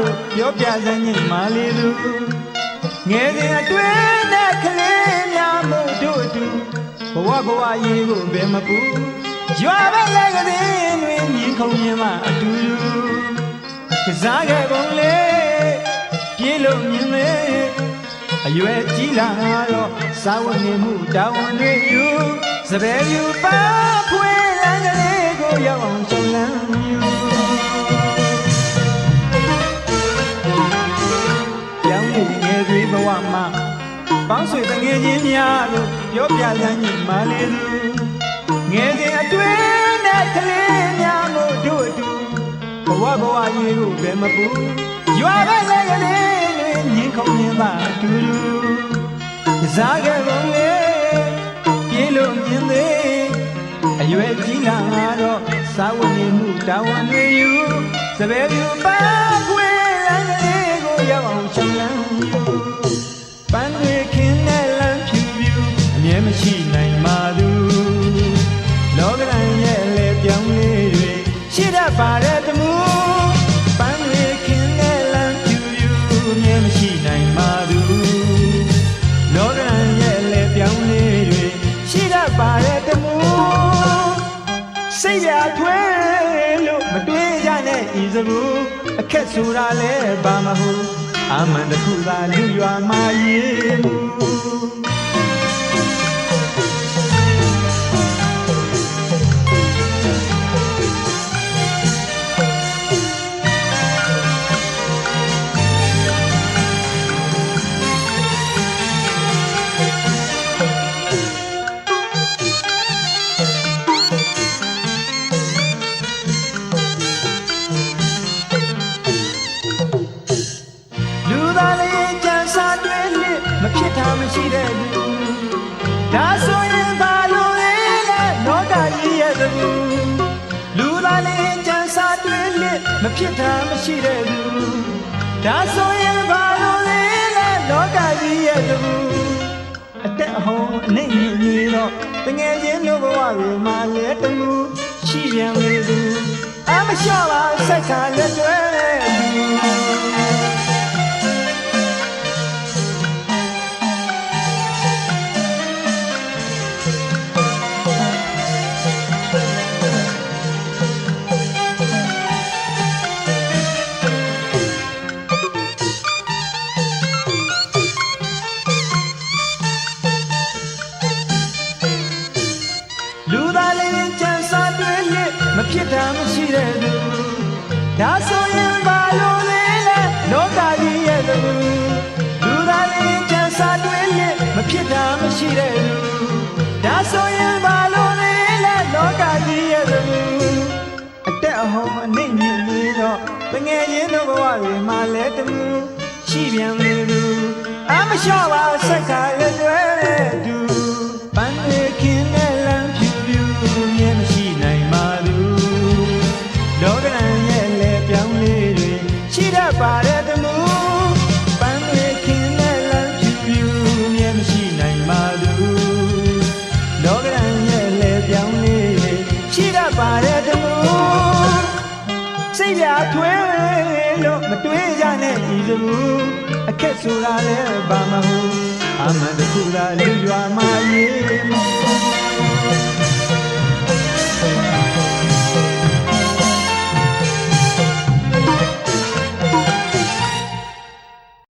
လို့ပြောပြစမ်းညင်မာလေသူငယ်စဉ်အတွင်းနဲ့ကလေးများမို့တို့အတူဘဝရေးကိုဘယ်မပူရွာပဲလက်ကလေးတွင်မြင်ခုံမြင်မှအတူကစားခဲ့ပုံလေပြေလို့မြင်မေအရွယ်ကြီးလာတော့စာဝတ်နေမှုတာဝန်တွေယူစပယ်ယူပါခွေလန်းကလေးကိုရောက်အောင်ချုံလန်းယူပြောင်းနေငယ်တွေဘဝမှာပေါင်းဆွေတငယ်ချင်းများလို့ပြောပြလန်းညီမာလေသူငယ်စဉ်အတွင်းနဲ့ကလေးများမို့တို့အတူဘဝရေးကိုဘယ်မပူရွာပဲလက်ကလေးတွေမြင်ခုံမြင်ပါအတူတူစားခဲ့ပုံလေပြေလို့မြင်သေးအရွယ်ကြီးလာတော့စာဝတ်နေမှုတာဝန်တွေယူစပယ်ယူပါခွေလန်းကလေးကိုရောက်အောင်ချုံလန်းယူပန်းတွေခင်းတဲ့လမ်းဖြူဖြူအမြဲမရှိနိုင်ပါသူလောကရန်ရဲ့လေပြောင်းလေးတွေရှိတတ်ပါတဲ့တမှုပန်းတွေခင်းတဲ့လမ်းဖြူဖြူအမြဲမရှိနိုင်ပါသူလောကရန်ရဲ့လေပြောင်းလေးတွေရှိတတ်ပါတဲ့တမှုစိတ်ပြထွေးလို့မတွေးရနဲ့ဤစဘူးအခက်ဆိုတာလဲဘာမဟုတ်အမှန်တခုသာလူရွာမှာရေးမှုမဖြစ်တာမရှိတဲ့လူဒါဆိုရင်ဘာလို့လဲလောကကြီးရဲ့သူလူသားလေးကြံစားတွေ့လက်မဖြစ်တာမရှိတဲ့လူဒါဆိုရင်ဘာလို့လဲလောကကြီးရဲ့သူအတက်အဟောအနေနဲ့ညီတော့တငယ်ချင်းတို့ဘဝတွေမှာလဲတမှုရှိပြန်လေသူအမလျှော့ပါစိတ်ခါလက်တွဲလူသားလေးကြံစားတွေ့လက်မဖြစ်တာမရှိတဲ့သူဒါဆိုရင်ဘာလို့လဲလောကကြီးရဲ့သူလူသားလေးကြံစားတွေ့လက်မဖြစ်တာမရှိတဲ့သူဒါဆိုရင်ဘာလို့လဲလောကကြီးရဲ့သူအတက်အဟောအနေမြင့်ပြီးတော့တငယ်ချင်းတို့ဘဝတွေမှာလဲတမှုရှိပြန်လေသူအမလျှော့ပါစက္ခါရွယ်တွဲသူပန်းတွေခင်းတဲ့လမ်းဖြူဖြူမြဲမရှိနိုင်ပါသူလောကရန်ရဲ့လေပြောင်းလေးတွေရှိတတ်ပါတဲ့တမှုပန်းတွေခင်းတဲ့လမ်းဖြူဖြူမြဲမရှိနိုင်ပါသူလောကရန်ရဲ့လေပြောင်းလေးတွေရှိတတ်ပါတဲ့တမှုစိတ်ပြထွေးလို့မတွေးကြနဲ့ဤစဘူးအခက်ဆိုတာလဲဘာမဟုတ်အမှန်တခုသာလူရွာမှာရေး